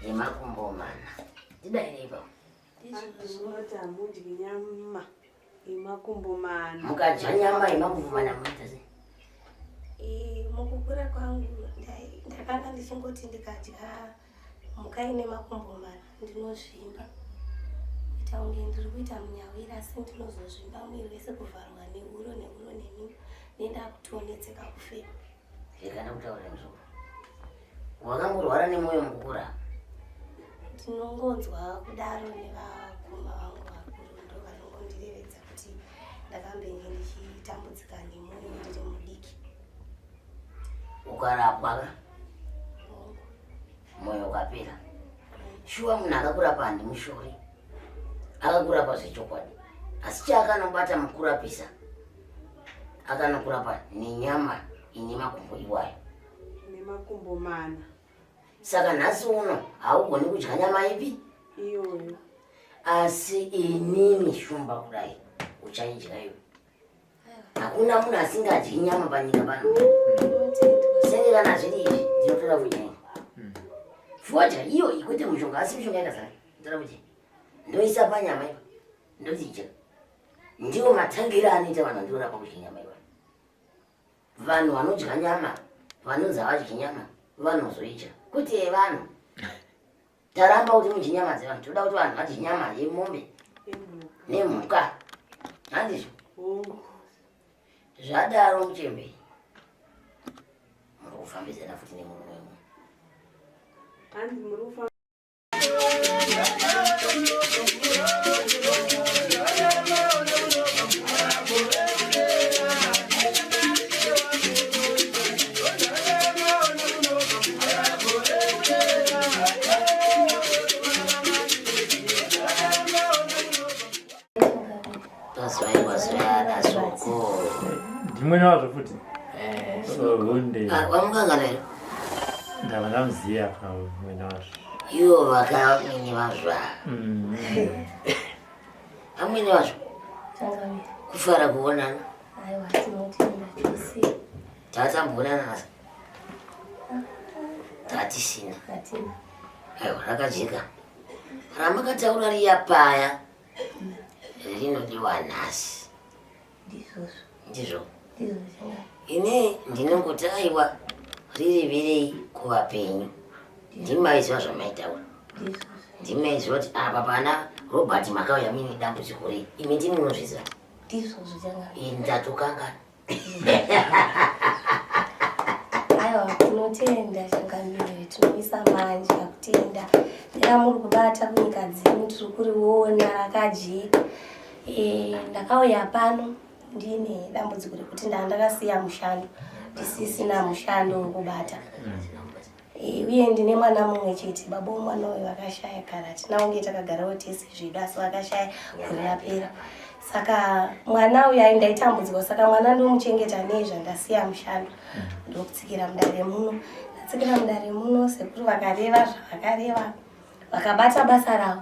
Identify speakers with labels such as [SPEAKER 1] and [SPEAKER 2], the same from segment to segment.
[SPEAKER 1] Yemakumbo mana. Tidaiva.
[SPEAKER 2] Ndizvota mudyi nyama yemakumbo mana.
[SPEAKER 1] Mukadya nyama yemakumbo mana muita sei?
[SPEAKER 3] Mukukura kwangu ndakanga ndichingoti ndikadya mhuka ine makumbo mana ndinozvimba. Kuita kunge ndiri kuita munyawira asi ndinozozvimba mwiri wese kuvharwa neuro nemi nendakutonetseka kufema.
[SPEAKER 1] Kana kutaura nzvimbo. Wakangorwara nemwoyo mukukura?
[SPEAKER 3] Ndinongonzwa kudaro nevakoma vangu vakuru ndo vanongondirevedza kuti ndakambenge ndichitambudzika nemwoyo ndiri mudiki.
[SPEAKER 1] Ukarapwa mwoyo ukapera. Shuwa munhu akakurapa handi mushori. Akakurapa zvechokwadi. Asi chaakanobata mukurapisa akanokurapa nenyama ine makumbo iwayo.
[SPEAKER 2] Nemakumbo mana.
[SPEAKER 1] Saka nhasi uno haugoni kudya nyama ipi?
[SPEAKER 2] Iyoyo.
[SPEAKER 1] Asi inini shumba kudai uchaidya iwe. Hakuna munhu asingadyi nyama panyika pano. Senge kana zviri izvi ndinotora kunyanya. Fodya iyo ikwete mushonga asi mushonga yakazara. Ndinotora kuti ndoisa panyama ipa ndotidya. Ndiwo matangiro anoita vanhu vandiorapa kudya nyama ipa. Vanhu vanodya nyama vanonzi havadyi nyama vanozoidya. Kuti vanhu taramba kuti mudye nyama dzevanhu. Toda kuti vanhu vadye nyama yemombe nemhuka. Handizvo? Zvadaro muchembe. Muri kufambidzana futi nemunhu wemwe.
[SPEAKER 2] Handi muri kufamba.
[SPEAKER 4] Ndimwene wazvo futi. Hunde.
[SPEAKER 1] Wamukangana here?
[SPEAKER 4] Ndava ndamuziva pamwene wazvo.
[SPEAKER 1] Ivo vakamwene vazvo. Amwene wazvo? Kufara kuonana?
[SPEAKER 3] Aiwa, tinotenda tisi.
[SPEAKER 1] Tatamboonana nasa? Tatisina.
[SPEAKER 3] Hatina.
[SPEAKER 1] Aiwa, rakajeka. Ramakataura riya paya rinodiwa nhasi. Ndizvo. Ine ndinongoti aiwa ririvirei kuvapenyu. Ndimaiziva zvamaitaura. Ndimaiziva kuti apa pana Robert makauya mine dambudziko rei. Imi ndimunozviziva. Ndatokangana.
[SPEAKER 3] Aiwa, tinotenda changamire, tinoisa manje kutenda. Ndera muri kubata kunyika dzino tiri kuriona rakajeka. Ndakauya pano ndine dambudziko rekuti ndakasiya mushando. Ndisisina mushando wekubata. Uye ndine mwana mumwe chete, baba vomwana uyu vakashaya karati. Naunge takagarawo tese zvedu asi vakashaya gore rapera. Saka mwana uyu aindaitambudzwa, saka mwana ndomuchengeta nezvandasiya mushando. Ndokutsikira mudare muno. Ndatsikira mudare muno sekuru vakareva zvavakareva. Vakabata basa ravo.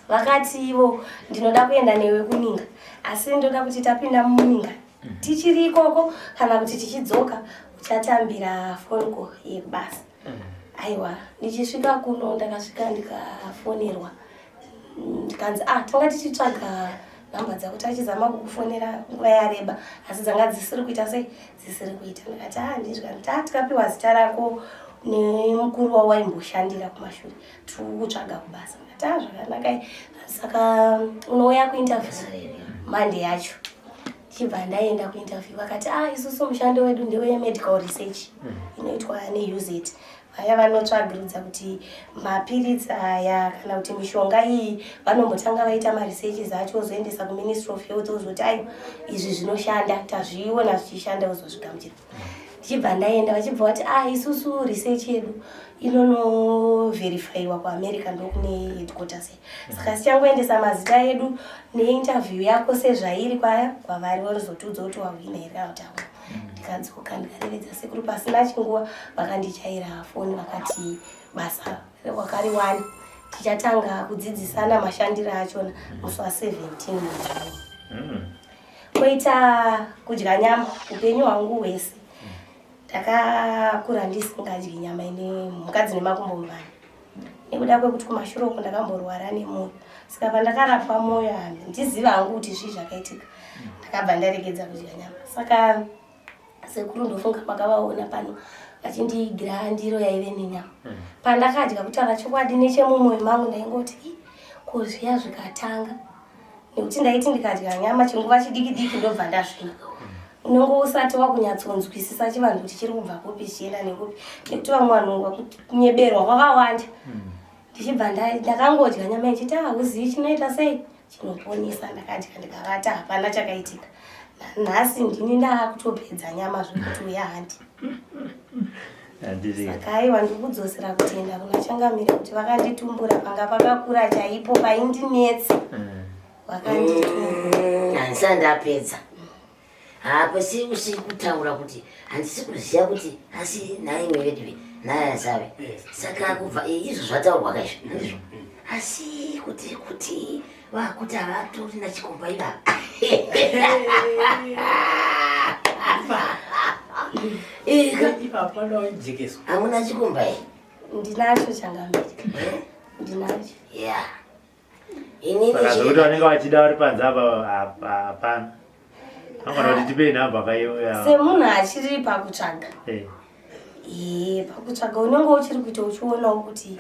[SPEAKER 3] Vakati ivo ndinoda kuenda newe kuninga. Asi ndoda kuti tapinda muninga tichiri ikoko kana kuti tichidzoka uchatambira fonko yebasa. Aiwa, ndichisvika kuno ndakasvika ndikafonerwa. Ndikanzi tanga tichitsvaga namba dzako tachizama kukufonera nguva yareba asi dzanga dzisiri kuita sei dzisiri kuita. Ndikati ndizwa tikapiwa zita rako nemukuru wawaimboshandira kumashure tiri kutsvaga kubasa. Ndikati zvakanaka. Saka unouya kuinterview Monday yacho. Chibva ndaenda kuinterview vakati isusu mushando wedu ndewe medical research inoitwa neUZ. Vaya vanotsvagirudza kuti mapiritsi aya kana kuti mishonga iyi vanombotanga vaita maresearch acho ozoendesa kuMinistry of Health ozoti izvi zvinoshanda tazviona zvichishanda ozozvigamuchira. Chibva ndaenda vachibva vati isusu research yedu inonoverifyiwa kuAmerica ndokune headquarters. Saka sichangoendesa mazita edu neinterview yako sezvairi kwaya kwavari vozotiudza kuti wahwina here kana kuti hauna. Ndikadzoka ndikarevedza sekuru pasina chinguva vakandichaira foni vakati basa wakariwani tichatanga kudzidzisana mashandiro achona musi wa17 Koita kudya nyama upenyu hwangu hwese. ndakakura ndisingadyi nyama ine mhuka dzine makumbo maviri nekuda kwekuti kumashure uko ndakamborwara nemwoyo saka pandakarapwa mwoyo handiziva hangu kuti zvii zvakaitika ndakabva ndaregedza kudya nyama saka sekuru ndofunga makavaona pano vachindiigira ndiro yaive nenyama pandakadya kutaura chokwadi nechemumwoyo mangu ndaingoti kuzviya zvikatanga nekuti ndaiti ndikadya nyama chinguva chidiki diki ndobva ndasvina unenge usati wakunyatsonzwisisa chivanhu kuti chiri kubva kupi chichienda nekupi nekuti vamwe vanhu kunyeberwa kwakawanda ndichibva ndakangodya nyama ichiti hauzivi chinoita sei chinoponesa ndakadya ndikavata hapana chakaitika nhasi ndini ndaakutopedza nyama zvekuti uya handi saka aiwa ndikudzosera kutenda kuna Changamire kuti vakanditumbura panga pakakura chaipo paindinetsa vakanditumbura
[SPEAKER 1] handisa ndapedza apa usiri kutaura kuti handisi kuziva kuti asi naimwe veduve naye azave saka kubva izvo zvataurwa kaizvo asi kuti vakuti havatori nachikomba ivava hamuna chikomba here
[SPEAKER 3] ndinacho Changamire ndinacho
[SPEAKER 4] zvokuti vanenge vachida vari panze apa hapana angana kuti tipei nhamba kaiyo
[SPEAKER 3] semunhu achiri pakutsvaga pakutsvaga unenge uchiri kuita uchionawo kuti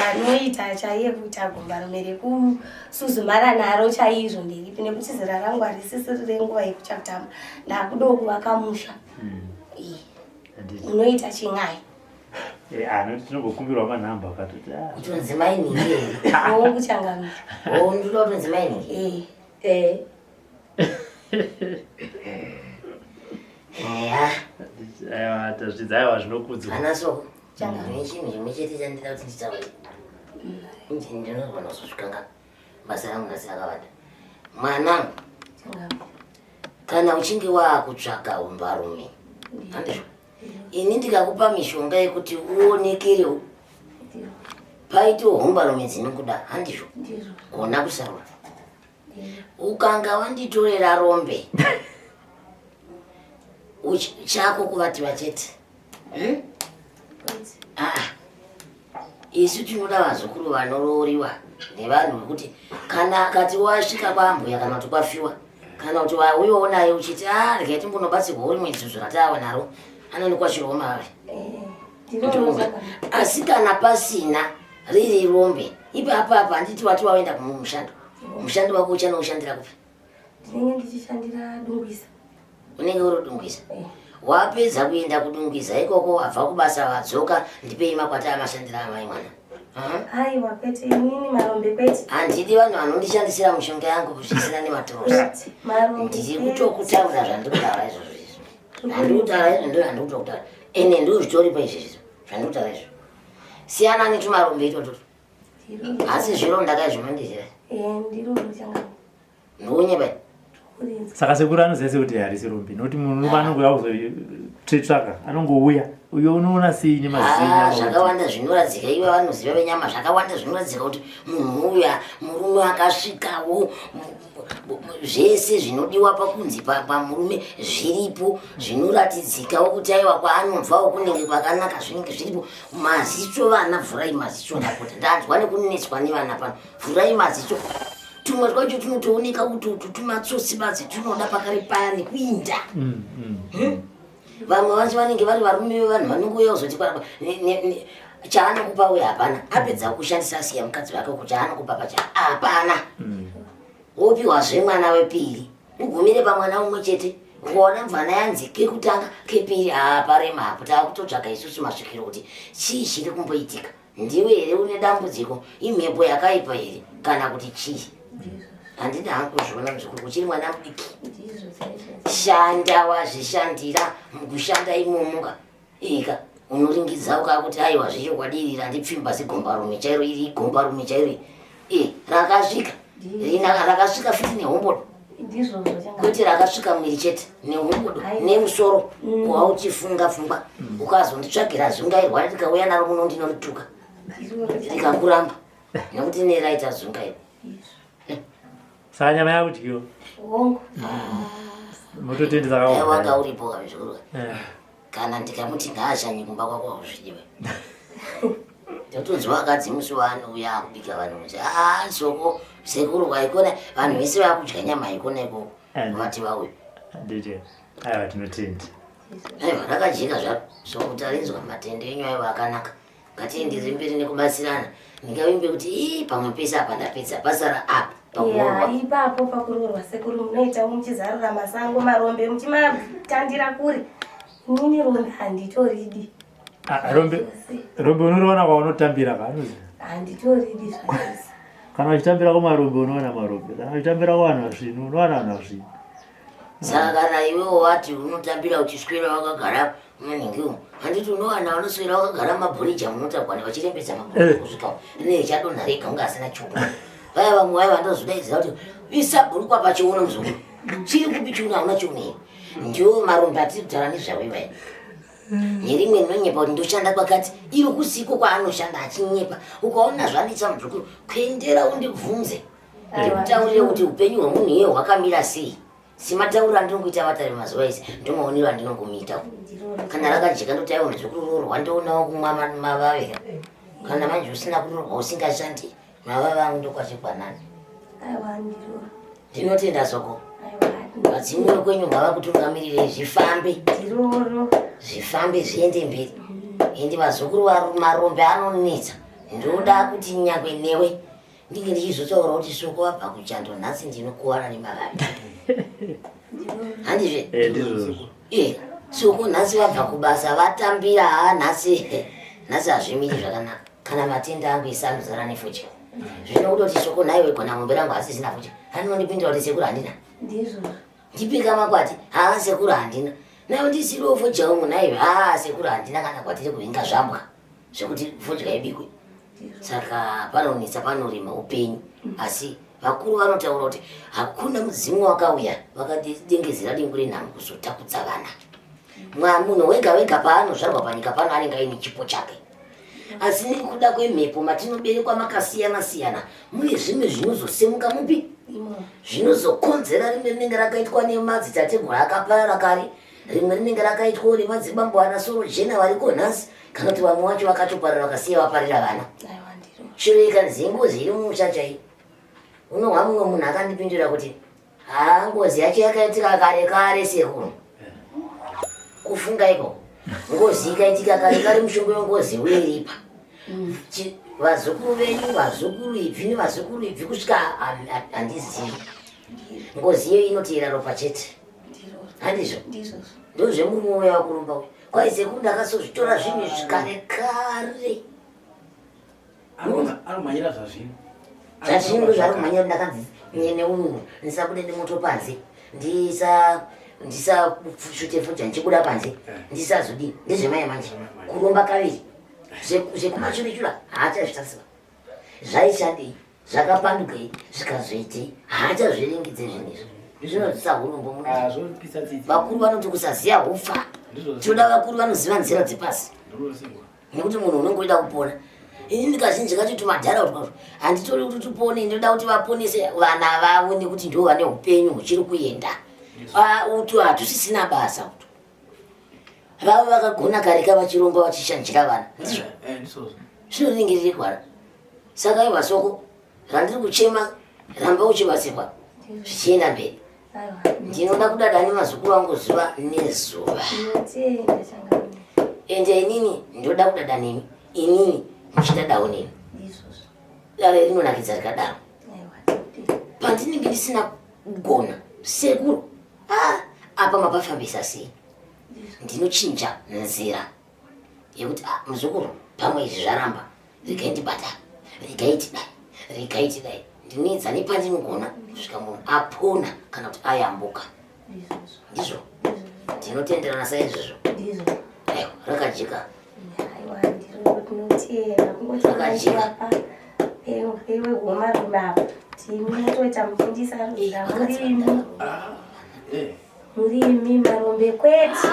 [SPEAKER 3] anoita chaiye kuita gomba rume rekusuzumara naro chaizvo nderipi nekuti zera rangu harisisiri renguva yekuchakutamba ndakudawo kuvaka musha unoita chin'ai
[SPEAKER 4] anoti tinombokumbirwa manhamba akatoti
[SPEAKER 1] kutonzi mainhingi
[SPEAKER 3] ongu Changamire
[SPEAKER 1] ndinoda kutonzi mainhingi
[SPEAKER 4] tazvidzaiwa zvinokudzwa
[SPEAKER 1] anasoko chinhu chimwe chete chandida kuti nditaure ndinogona kuzosvikanga basa rangu nhasi akavanda mwanangu kana uchinge waakutsvaga umbarume handizvo ini ndikakupa mishonga yekuti uonekerewo paitiwo humbarume dzinokuda handizvo gona kusarura ukanga wanditorera rombe chako kuvativa chete isu tinoda vazukuru vanorooriwa nevanhu vekuti kana akati wasvika kwambuya kana kuti kwafiwa kana kuti wauyawo naye uchiti regai timbonobatsirwa uri mwedzudzo rataava naro anonokwashirwawo mari asi kana pasina riri rombe ipapo apa handiti wati waenda kumushando mushando wako uchanoushandira kupi
[SPEAKER 3] ndinenge ndichishandira Dungwiza
[SPEAKER 1] unenge uri Dungwiza wapedza kuenda kudungwiza ikoko wabva kubasa wadzoka ndipei makwata amashandira amai mwana
[SPEAKER 3] aiwa kwete inini marombe kwete
[SPEAKER 1] handidi vanhu vanondishandisira mushonga yangu zvisina nematorosi ndiri kutokutaura zvandikutaura izvozvo handikutaura izvo ndo handikutokutaura ene ndo zvitori paizvezvo zvandikutaura izvo siyana netumarombe itototo asi zviro ndakaizvomandizira
[SPEAKER 3] ndiruro Changamire
[SPEAKER 1] ndounyeba
[SPEAKER 4] saka sekuru anoziva sekuti harisi rombe nokuti munhu anongouya kuzotitsvaka anongouya uyo unoona sei nemazinya
[SPEAKER 1] zvakawanda zvinoradzika ive vanoziva venyama zvakawanda zvinoradzika kuti munhu uya murume akasvikawo zvese zvinodiwa pakunzi pamurume zviripo zvinoratidzikawo kuti aiwa kwaanobvawo kunenge kwakanaka zvinenge zviripo maziso vana vhurai maziso ndapota ndanzwa nekunetswa nevana pano vhurai maziso tumwe twacho tunotooneka kuti tumatsotsi badzi tunoda pakari pari kuinda vamwe vacho vanenge vari varume vevanhu vanongouya kuzoti chaanokupa uye hapana apedza kushandisa asiya mukadzi wake kuti chaanokupa pacha hapana wopiwazve mwana wepiri ugumire pamwana umwe chete ukaona mvana yanzi kekutanga kepiri haparema hapo taakutotsvaga isusu masvikiro kuti chii chiri kumboitika ndiwe here une dambudziko imhepo yakaipa here kana kuti chii handidi hangu kuzviona muzvikuru kuchiri mwana mudiki shanda wazvishandira mukushanda imomuka ika unoringidza ukakuti aiwa zvichokwadirira ndipfimba segombarume chairo iri igombarume chairo rakasvika rakasvika futi nehombodo kuti rakasvika mwiri chete nehombodo nemusoro wauchifunga pfungwa ukazonditsvagira zungairwa rikauya naro muno ndinorituka rikakuramba nekuti neraita zungairwa
[SPEAKER 4] saka nyama yakudyiwa
[SPEAKER 3] wongo
[SPEAKER 4] mototendeza
[SPEAKER 1] wanga uripo kazvikuru kana ndikamuti ngaashanye kumba kwako zvidiwe totonzwa akadzi musi waanouya kubika vanhu soko sekuru waikona vanhu vese vakudya nyama ikona ikoko vati vauya
[SPEAKER 4] handiti aiwa tinotenda
[SPEAKER 1] aiwa rakajeka zvaro sokutarinzwa matende enyu aiwa akanaka ngatiendere mberi nekubatsirana ndingavimbe kuti pamwe pese apa ndapedza pasara apa
[SPEAKER 3] ya ipapo pakuroorwa sekuru munoita muchizarura masango marombe muchimatandira kure inini rombe handitoridi
[SPEAKER 4] rombe unoriona kwaunotambira kaanozi
[SPEAKER 3] handitoridi zvakasi
[SPEAKER 4] kana uchitambira kumarombe unoona marombe kana uchitambira kuvanhu vasvinu unowana vanhu vasvinu
[SPEAKER 1] saka kana iwewo wati unotambira uchiswera wakagara maningiwo handiti unowana vanoswera wakagara mabhurija munotakwana vachirembedza mabhurija kusvika ine chadonha rega unga asina chuku vaya vamwe vaiva vandozvidaidzira kuti visabhurukwa pachiuno muzungu chiri kupi chiuno hauna chiuno ndiwo marombe atiri kutaura nezvavivai nerimwe rinonyepa kuti ndoshanda kwakati iro kusiko kwaanoshanda achinyepa ukaona zvanoita mudzukuru kuendera undibvunze ndikutaurire kuti upenyu hwemunhu iye hwakamira sei simataura ndinongoita vatari mazuva ese ndomaonero andinongomuitawo kana rakajeka ndotaiwa mudzukuru rorwa ndoonawo kumwa mavavera kana manje usina kurorwa usingashandi mavava angu ndokwachekwanani ndinotenda soko vadzimwe kwenyu ngava kutungamirire zvifambe zviende mberi ende vazukuru marombe anonetsa ndoda kuti nyangwe newe ndinge ndichizotaura kuti soko vabva kuchando nhasi ndinokuwana nemavavi handizve soko nhasi vabva kubasa vatambira nhasi hazvimiri zvakanaka kana matenda angu isanuzara nefucha zvino kutoti soko naiwe kona mombe rangu asisina fucha anondipindira kuti sekuru handina ndipika makwati sekuru handina nayo ndisiriwo fucha umwe naiwe sekuru handina kana kwatiri kuhinga zvambwa zvekuti fudya ibikwe saka panonetsa panorima upenyu asi vakuru vanotaura kuti hakuna mudzimu wakauya vakadengezera dengu renhamo kuzotakudza vana munhu wega wega paanozvarwa panyika pano anenge aine chipo chake asi nekuda kwemhepo matinoberekwa makasiyana siyana mune zvimwe zvinozosemuka mupi zvinozokonzera rimwe rinenge rakaitwa nemadzitateguru akaparara kare rimwe rinenge rakaitwa nemadzibambo ana soro jena variko nhasi kana kuti vamwe vacho vakatoparara vakasiya vaparira vana shoreka nzengozi iri mumushacha iyi unohwa mumwe munhu akandipindura kuti ngozi yacho yakaitika kare kare sekuru kufunga iko ngozi ikaitika kare kare mushongo wengozi weiripa vazukuru venyu vazukuru ibvi nevazukuru ibvi kusvika handizivi ngozi iyo inoteera ropa chete handizvo ndozvemurume uya wakurumba uyu kwai sekuru ndakazozvitora zvinhu zvikare kare
[SPEAKER 5] anomhanyira zvazvino
[SPEAKER 1] zvazvino zvarimhanyira ndakanzi nyene unhu ndisabude nemoto panze ndisashute futa ndichibuda panze ndisazodii ndezvemaya manje kurumba kaviri zvekumachurechura haachazvitarisiva zvaishandei zvakapandukei zvikazoitei haachazvirengedze zvinizvo zvinobvisa urombo muna vakuru vanoti kusaziya ufa tinoda vakuru vanoziva nzira dzepasi nekuti munhu unongoida kupona ini kazhinji kacho tumadhara kuti handitori kuti tupone ndinoda kuti vaponese vana vavo nekuti ndo vane upenyu huchiri kuenda utu hatusisina basa utu vavo vakagona kare kavachiromba vachishanjira vana ndizvo zvinoringiririkwana saka iva soko randiri kuchema ramba uchibatsirwa zvichienda mberi ndinoda kudada nemazukuru angu zuva nezuva ende inini ndoda kudada nemi inini muchidadawo nemi dare rinonakidza rikadaro pandinenge ndisina kugona sekuru apa mapafambisa sei ndinochinja nzira yekuti muzukuru pamwe izvi zvaramba regaindibata regaiti dai ndinoedza nepandinogona kusvika munhu apona kana kuti ayambuka ndizvo ndinotenderana saizvozvo aiwa rakajeka rakajeka
[SPEAKER 3] ewe gomarumaba timi mutoita mufundisa rurimi murimi marombe kwete.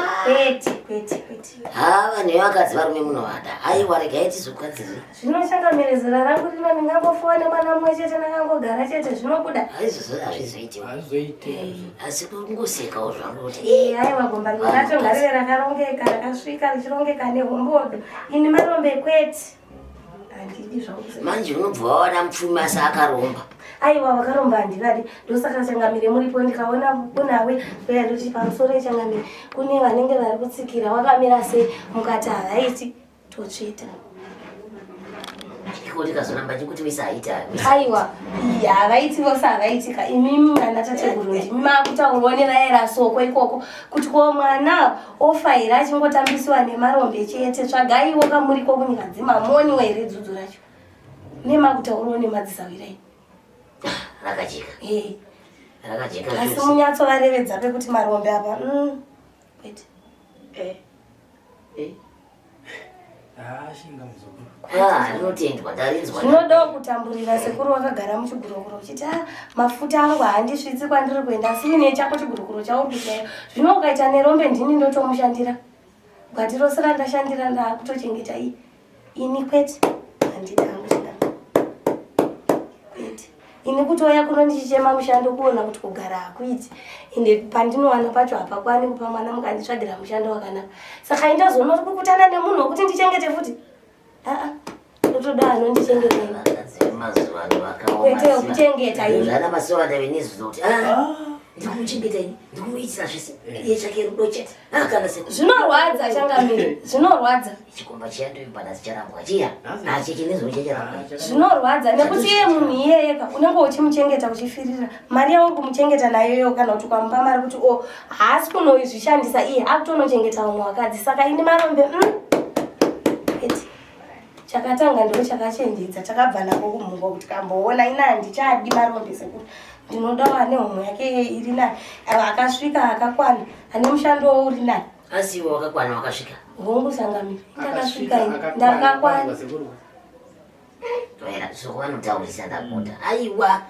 [SPEAKER 1] Vanhu vakadzi varume munovada. Aiwa regai tizokadziri.
[SPEAKER 3] Zvinochangamirezera rangu rino ndingangofuwa nemwana mumwe chete ndakangogara chete zvinobuda.
[SPEAKER 1] Hazvizoiti. Asi kungosekawo zvangu kuti.
[SPEAKER 3] Aiwa gomba racho ngarire rakarongeka rakasvika richirongeka nehombodo. Ini marombe kwete. Handidi zvakuzi.
[SPEAKER 1] Manje unobva wawana mupfumi asi akaromba.
[SPEAKER 3] Aiwa vakaromba handivadi. Ndosaka changamire muripo ndikaona kunawe uya ndoti pamusoro changamire kune vanenge vari kutsikira wakamira sei mukati havaiti totsveta.
[SPEAKER 1] Kuti kazoramba chikuti visaita.
[SPEAKER 3] Aiwa havaiti vose havaitika. Imimi ana tateguru ndimi makutaurionera soko ikoko kuti ko mwana ofaira achingotambisiwa nemarombe chete tsvagaiwo kamuriko kunyika dzimamoni were dzudzu racho nemakutaurwa nemadzisawirai
[SPEAKER 1] Rakajeka. Rakajeka.
[SPEAKER 3] Asi munyatsovarevedza pekuti marombe apa wait.
[SPEAKER 1] Inotendwa ndarinzwa.
[SPEAKER 3] Zvinodawo kutamburira sekuru wakagara muchigurukuro uchiti mafuta angu handisvitsi kwandiri kuenda asi uine chako chigurukuro chauri chayo. Zvino ukaita nerombe ndini ndotomushandira. Gwati rose randashandira ndakutochengeta ini kwete handidi hangu chingamire. Kwete. Ini kutoya kuno ndichichema mushando kuona kuti kugara hakuiti. Inde pandinowana pacho hapakwani kupa mwana mukanditsvagira mushando wakanaka. Saka indazoona kuti kukutana nemunhu wekuti ndichengete futi. Ndotoda anondichengeta ini.
[SPEAKER 1] Mazuva ano vakaoma.
[SPEAKER 3] Kwete kuchengeta ini.
[SPEAKER 1] Zvana mazuva anda venizvoti. Ndikumuchengeta ini. Ndikumuitira zvese. Iye chake rudo chete. Kana seku.
[SPEAKER 3] Zvinorwadza changamire. Zvinorwadza.
[SPEAKER 1] Chikomba chiyandoimbana chicharambwa chiya. Chichinizvo chicharambwa.
[SPEAKER 3] Zvinorwadza nekuti iye munhu iyeyeka unenge uchimuchengeta uchifirira. Mari yauri kumuchengeta nayoyo kana kuti ukamupa mari kuti haasi kunoizvishandisa iye akutonochengeta umwe wakadzi. Saka ini marombe chakatanga ndo chakachenjedza chakabva nako kumhungo kuti kamboona ina handichadi marombe sekuti ndinoda wane homwe yake iri nani akasvika akakwana ane mushando uri nani
[SPEAKER 1] asiwo wakakwana wakasvika
[SPEAKER 3] hongu sangamira ndakasvika ini ndakakwana
[SPEAKER 1] toera soko vanotaurisa ndakota aiwa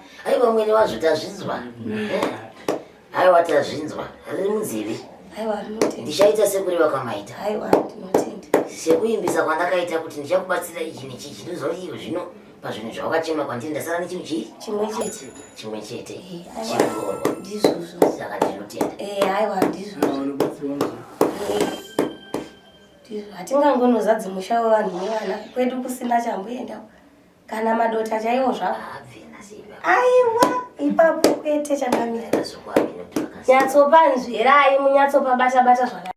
[SPEAKER 1] mwene wazvo tazvinzwa aiwa tazvinzwa riri munzeve
[SPEAKER 3] aiwa rinotenda
[SPEAKER 1] ndichaita sekuri vakamaita
[SPEAKER 3] aiwa ndinotenda
[SPEAKER 1] sekuimbisa kwandakaita kuti ndichakubatsira ichi nechichi ndozoriyo zvino pazvinhu zvawakachema kwandiri ndasara nechinhu chii chimwe chete chiroorwa
[SPEAKER 3] ndizvozvo
[SPEAKER 1] saka ndinotenda
[SPEAKER 3] aiwa ndizvozvo hatingangonozadzi musha wevanhu nevana kwedu kusina chamboendawo kana madota chaiwo zvavo aiwa ipapo kwete changamira nyatsopanzverai munyatsopabata-bata zvaka